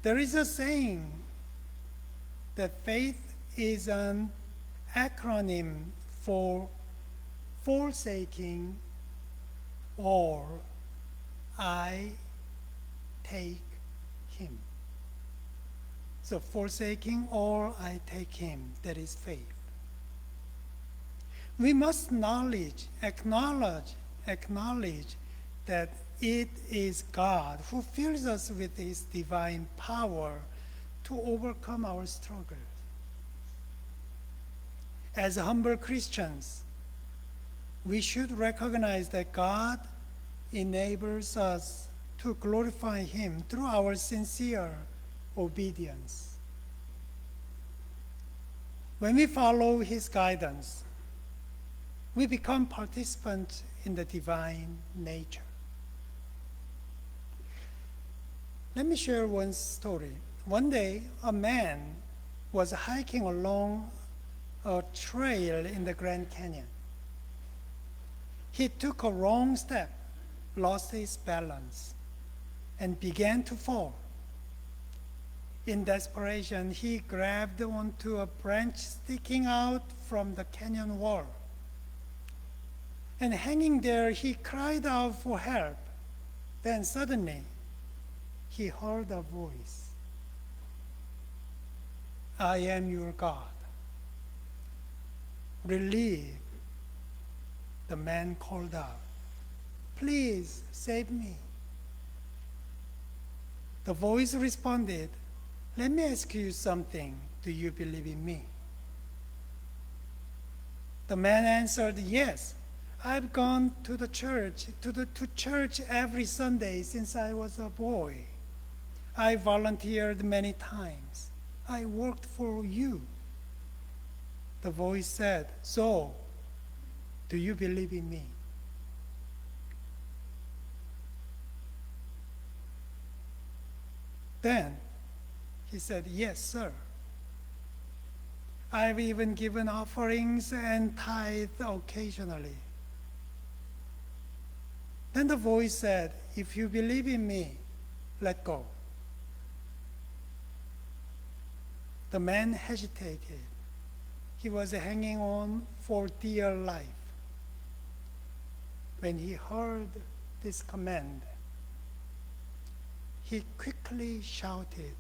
There is a saying that faith is an acronym for forsaking or I take him. So forsaking or I take him, that is faith. We must acknowledge that it is God who fills us with his divine power to overcome our struggles. As humble Christians, we should recognize that God enables us to glorify him through our sincere obedience. When we follow his guidance, we become participants in the divine nature. Let me share one story. One day, a man was hiking along a trail in the Grand Canyon. He took a wrong step, lost his balance, and began to fall. In desperation, he grabbed onto a branch sticking out from the canyon wall. And hanging there, he cried out for help. Then suddenly, he heard a voice. I am your God. Relieved, the man called out, please save me. The voice responded, let me ask you something. Do you believe in me? The man answered, yes. I've gone to the church, to church every Sunday since I was a boy. I volunteered many times. I worked for you. The voice said, so, do you believe in me? Then he said, yes, sir. I've even given offerings and tithe occasionally. Then the voice said, if you believe in me, let go. The man hesitated. He was hanging on for dear life. When he heard this command, he quickly shouted,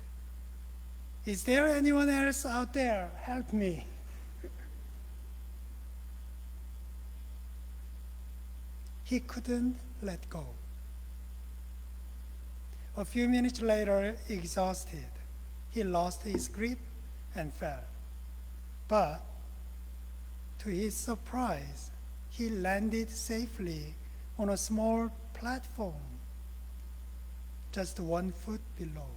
is there anyone else out there? Help me. He couldn't let go. A few minutes later, exhausted, he lost his grip and fell. But to his surprise, he landed safely on a small platform, just 1 foot below.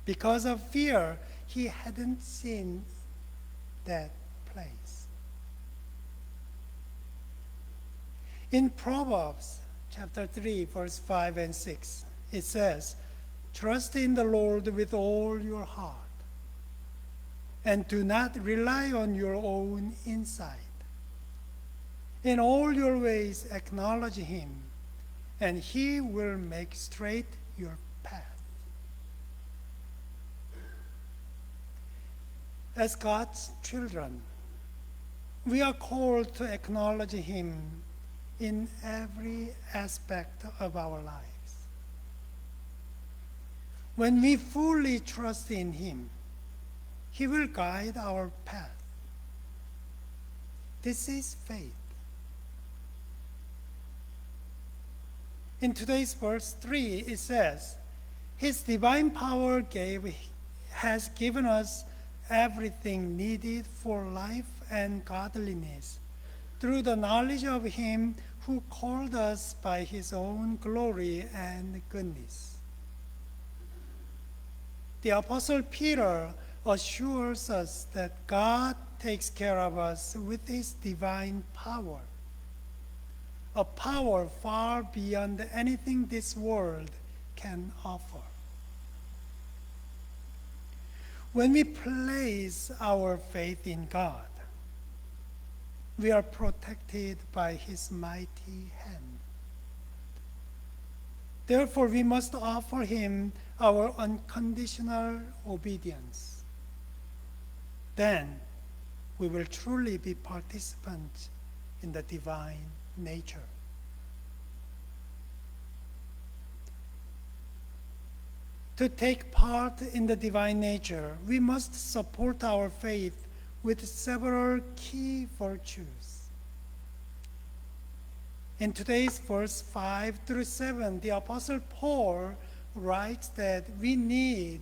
Because of fear, he hadn't seen that place. In Proverbs chapter 3, verse 5 and 6, it says, trust in the Lord with all your heart, and do not rely on your own insight. In all your ways acknowledge him, and he will make straight your path. As God's children, we are called to acknowledge him in every aspect of our lives. When we fully trust in him, he will guide our path. This is faith. In today's verse 3, it says, his divine power has given us everything needed for life and godliness through the knowledge of him who called us by his own glory and goodness. The Apostle Peter assures us that God takes care of us with his divine power, a power far beyond anything this world can offer. When we place our faith in God, we are protected by his mighty hand. Therefore, we must offer him our unconditional obedience. Then we will truly be participants in the divine nature. To take part in the divine nature, we must support our faith with several key virtues. In today's verse 5 through 7, the Apostle Paul writes that we need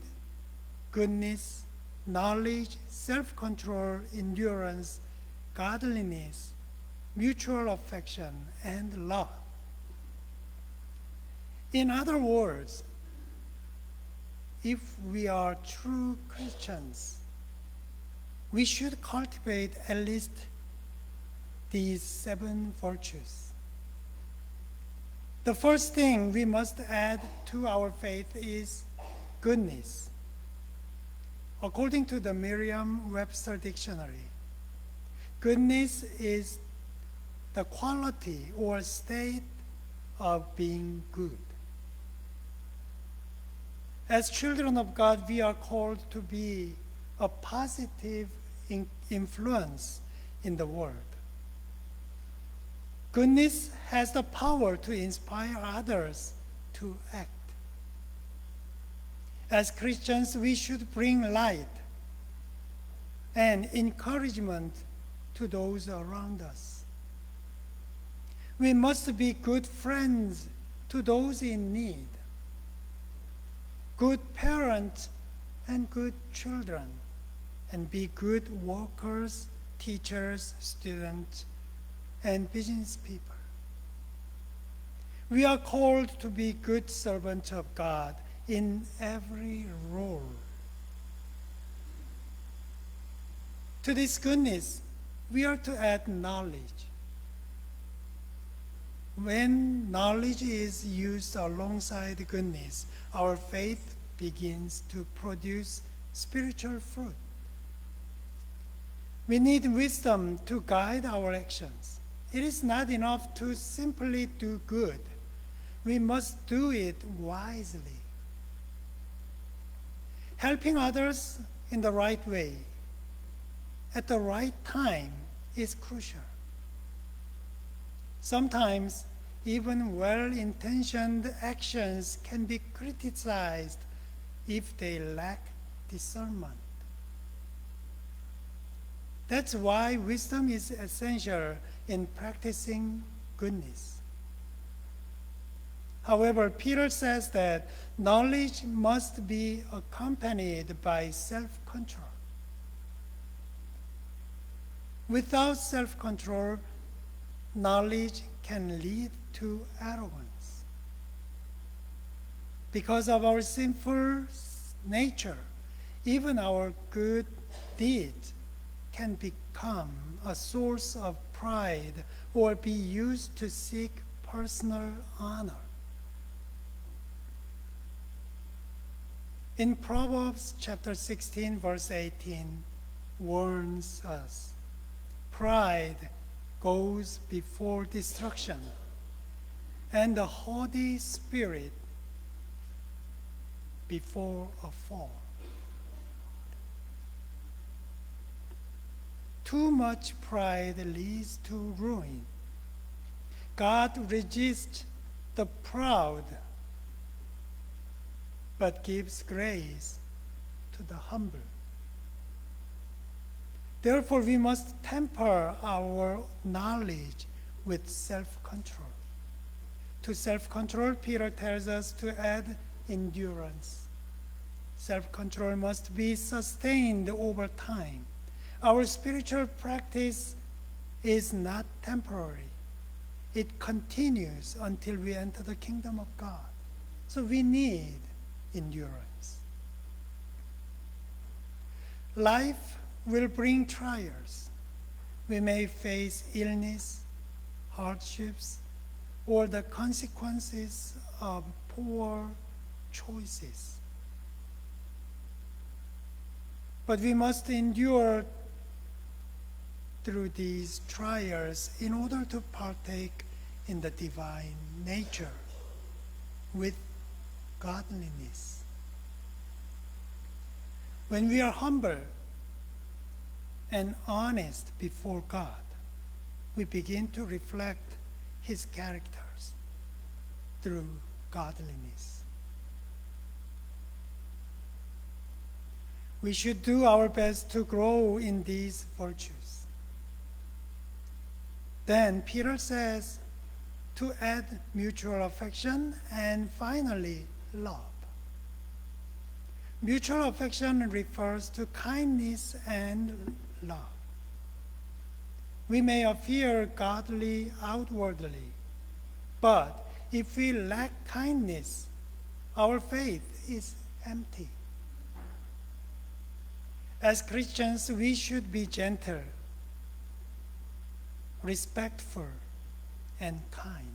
goodness, knowledge, self-control, endurance, godliness, mutual affection, and love. In other words, if we are true Christians, we should cultivate at least these 7 virtues. The first thing we must add to our faith is goodness. According to the Merriam-Webster Dictionary, goodness is the quality or state of being good. As children of God, we are called to be a positive influence in the world. Goodness has the power to inspire others to act. As Christians, we should bring light and encouragement to those around us. We must be good friends to those in need, good parents and good children, and be good workers, teachers, students, and business people. We are called to be good servants of God in every role. To this goodness, we are to add knowledge. When knowledge is used alongside goodness, our faith begins to produce spiritual fruit. We need wisdom to guide our actions. It is not enough to simply do good. We must do it wisely. Helping others in the right way, at the right time, is crucial. Sometimes, even well-intentioned actions can be criticized if they lack discernment. That's why wisdom is essential in practicing goodness. However, Peter says that knowledge must be accompanied by self-control. Without self-control, knowledge can lead to arrogance. Because of our sinful nature, even our good deeds can become a source of pride or be used to seek personal honor. In Proverbs chapter 16, verse 18, warns us, pride goes before destruction, and the haughty spirit before a fall. Too much pride leads to ruin. God resists the proud, but gives grace to the humble. Therefore, we must temper our knowledge with self-control. To self-control, Peter tells us to add endurance. Self-control must be sustained over time. Our spiritual practice is not temporary. It continues until we enter the kingdom of God. So we need endurance. Life will bring trials. We may face illness, hardships, or the consequences of poor choices. But we must endure through these trials in order to partake in the divine nature with godliness. When we are humble and honest before God, we begin to reflect His characters through godliness. We should do our best to grow in these virtues. Then Peter says to add mutual affection and finally love. Mutual affection refers to kindness and love. We may appear godly outwardly, but if we lack kindness, our faith is empty. As Christians, we should be gentle, respectful, and kind.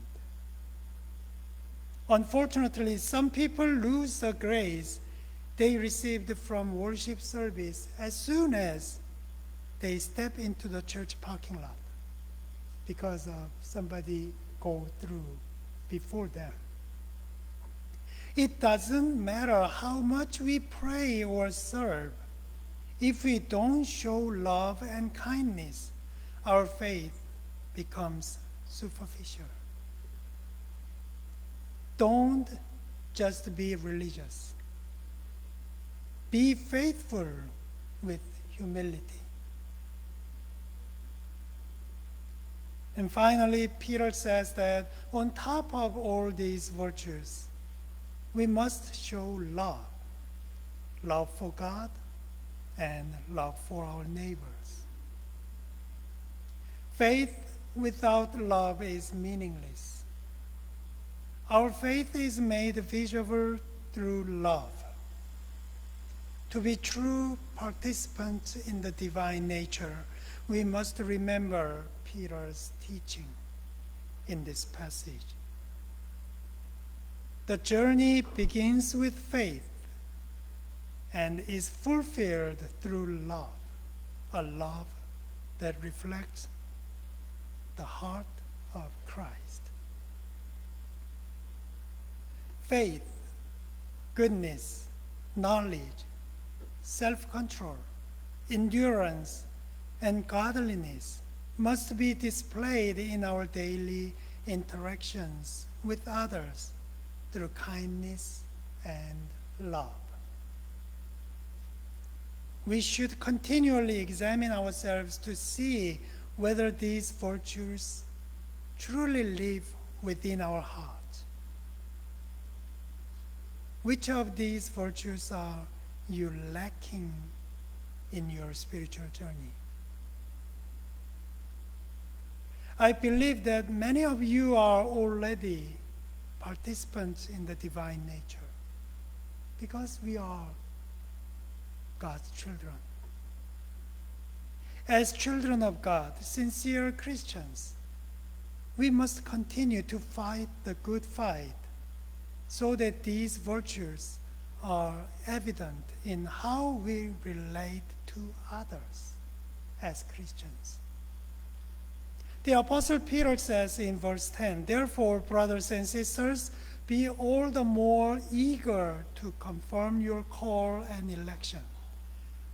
Unfortunately, some people lose the grace they received from worship service as soon as they step into the church parking lot because of somebody go through before them. It doesn't matter how much we pray or serve. If we don't show love and kindness, our faith becomes superficial. Don't just be religious. Be faithful with humility. And finally, Peter says that on top of all these virtues, we must show love. Love for God and love for our neighbors. Faith without love is meaningless. Our faith is made visible through love. To be true participants in the divine nature, we must remember Peter's teaching in this passage. The journey begins with faith and is fulfilled through love, a love that reflects the heart of Christ. Faith, goodness, knowledge, self-control, endurance, and godliness must be displayed in our daily interactions with others through kindness and love. We should continually examine ourselves to see whether these virtues truly live within our hearts. Which of these virtues are you lacking in your spiritual journey? I believe that many of you are already participants in the divine nature because we are God's children. As children of God, sincere Christians, we must continue to fight the good fight so that these virtues are evident in how we relate to others as Christians. The Apostle Peter says in verse 10, "Therefore, brothers and sisters, be all the more eager to confirm your call and election.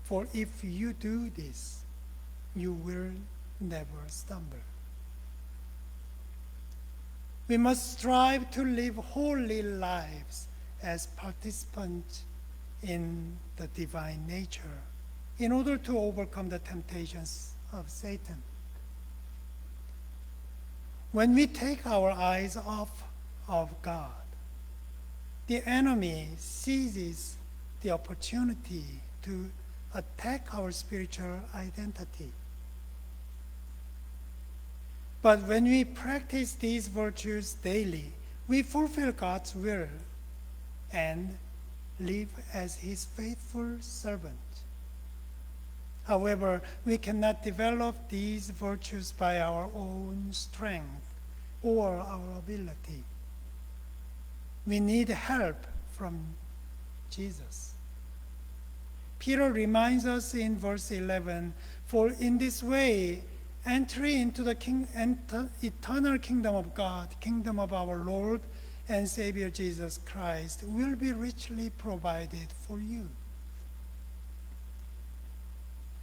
For if you do this, you will never stumble." We must strive to live holy lives as participants in the divine nature in order to overcome the temptations of Satan. When we take our eyes off of God, the enemy seizes the opportunity to attack our spiritual identity. But when we practice these virtues daily, we fulfill God's will and live as His faithful servant. However, we cannot develop these virtues by our own strength or our ability. We need help from Jesus. Peter reminds us in verse 11, "For in this way, entry into the eternal kingdom of God, kingdom of our Lord and Savior Jesus Christ will be richly provided for you.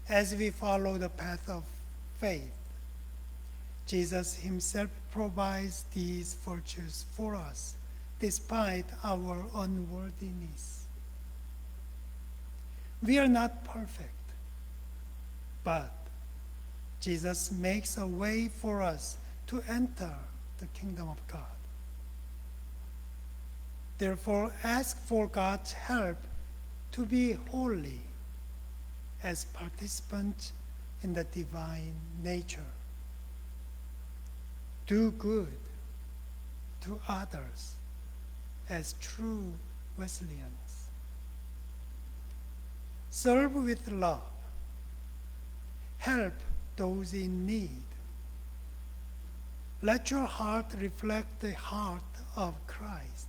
As we follow the path of faith, Jesus himself provides these virtues for us despite our unworthiness. We are not perfect, but Jesus makes a way for us to enter the kingdom of God. Therefore, ask for God's help to be holy as participants in the divine nature. Do good to others as true Wesleyans. Serve with love. Help those in need. Let your heart reflect the heart of Christ.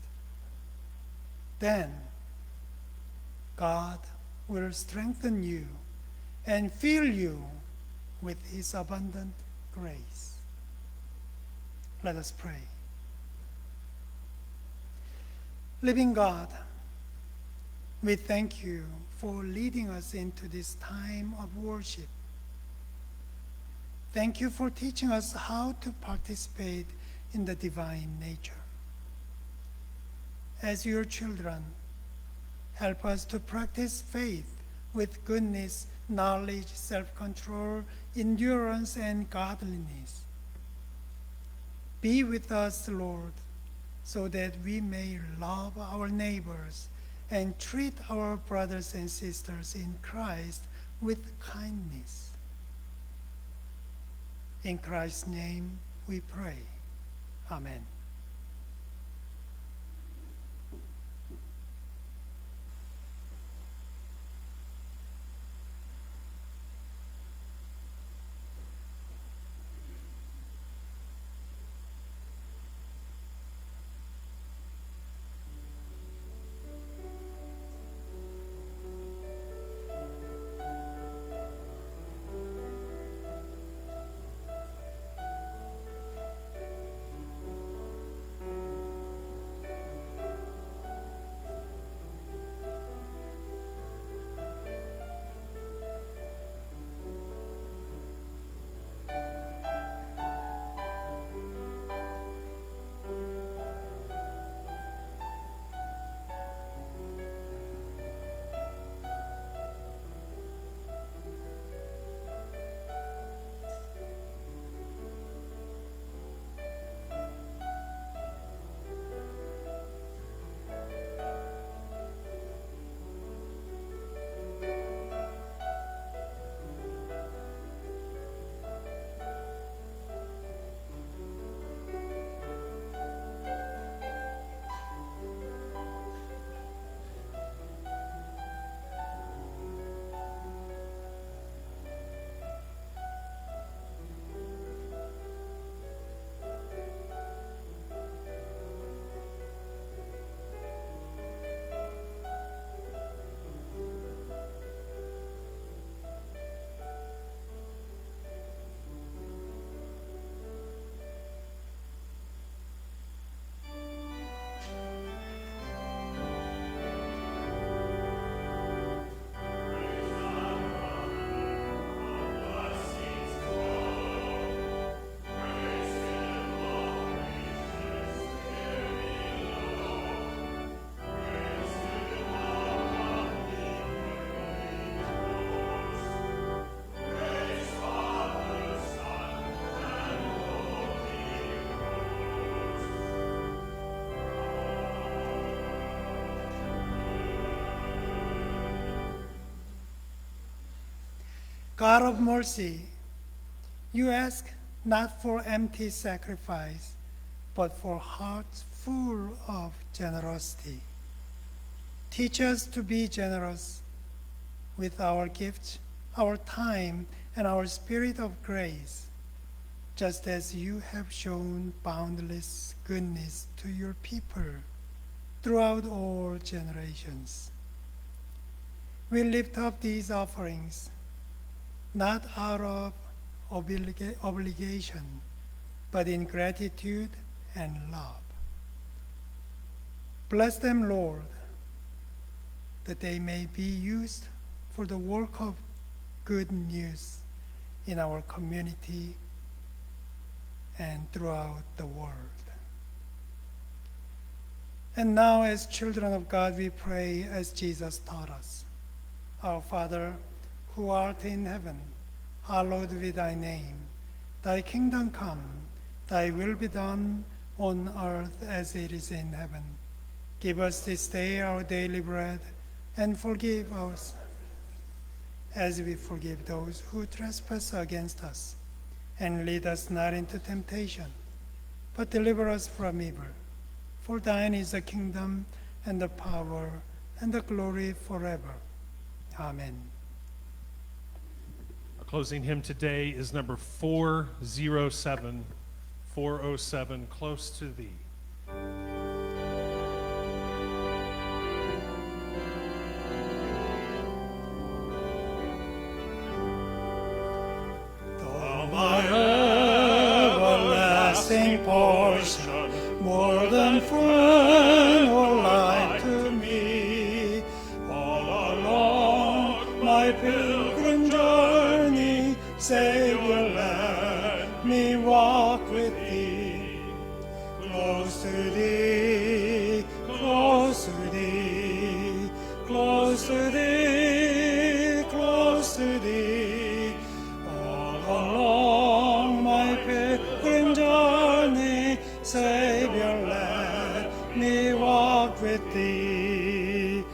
Then God will strengthen you and fill you with his abundant grace. Let us pray. Living God, we thank you for leading us into this time of worship. Thank you for teaching us how to participate in the divine nature. As your children, help us to practice faith with goodness, knowledge, self-control, endurance, and godliness. Be with us, Lord, so that we may love our neighbors and treat our brothers and sisters in Christ with kindness. In Christ's name we pray. Amen. God of mercy, you ask not for empty sacrifice, but for hearts full of generosity. Teach us to be generous with our gifts, our time, and our spirit of grace, just as you have shown boundless goodness to your people throughout all generations. We lift up these offerings not out of obligation, but in gratitude and love. Bless them, Lord, that they may be used for the work of good news in our community and throughout the world. And now, as children of God, we pray as Jesus taught us. Our Father, who art in heaven, hallowed be thy name. Thy kingdom come, thy will be done on earth as it is in heaven. Give us this day our daily bread, and forgive us as we forgive those who trespass against us. And lead us not into temptation, but deliver us from evil. For thine is the kingdom, and the power, and the glory forever. Amen. Our closing hymn today is number 407, 407, Close to Thee. My everlasting portion, more than friend or life to me. All along my pilgrim journey, Savior, let me walk with thee. Close to thee, close to thee, close to thee, close to thee. All along my pilgrim journey, Savior, let me walk with thee.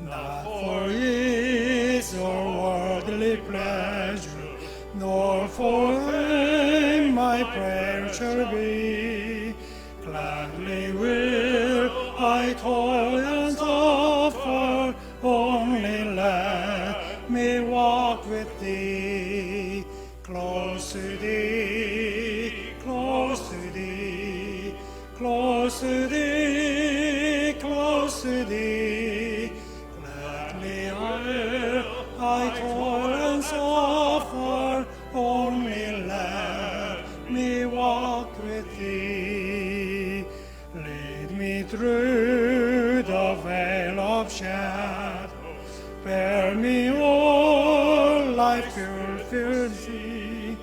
Not for ease or worldly pleasure, nor for fame my prayer shall be. Gladly will I toil and suffer, only let me walk with thee. Close to thee, close to thee, close to thee, close to thee. Gladly will I toil and suffer, only let me walk with thee. Lead me through the veil of shadow, bear me o'er life fulfilled sea,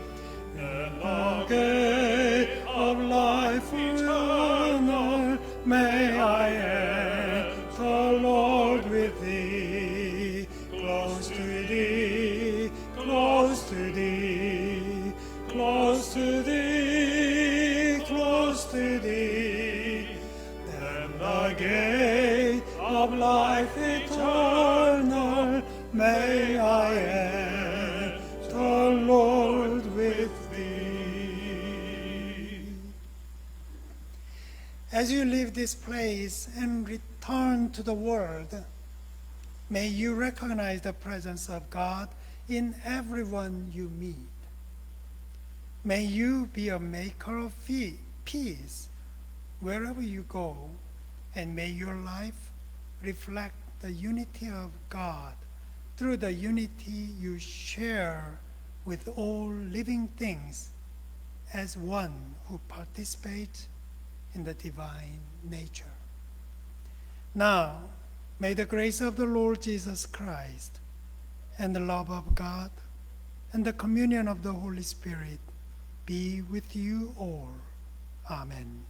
and the gate of life eternal may I enter, Lord, with thee. Close to thee, close to thee, close to thee, close to thee. Then the gate of life eternal may I enter, Lord, with thee. As you leave this place and return to the world, may you recognize the presence of God in everyone you meet. May you be a maker of peace wherever you go, and may your life reflect the unity of God through the unity you share with all living things as one who participates in the divine nature. Now, may the grace of the Lord Jesus Christ and the love of God and the communion of the Holy Spirit be with you all. Amen.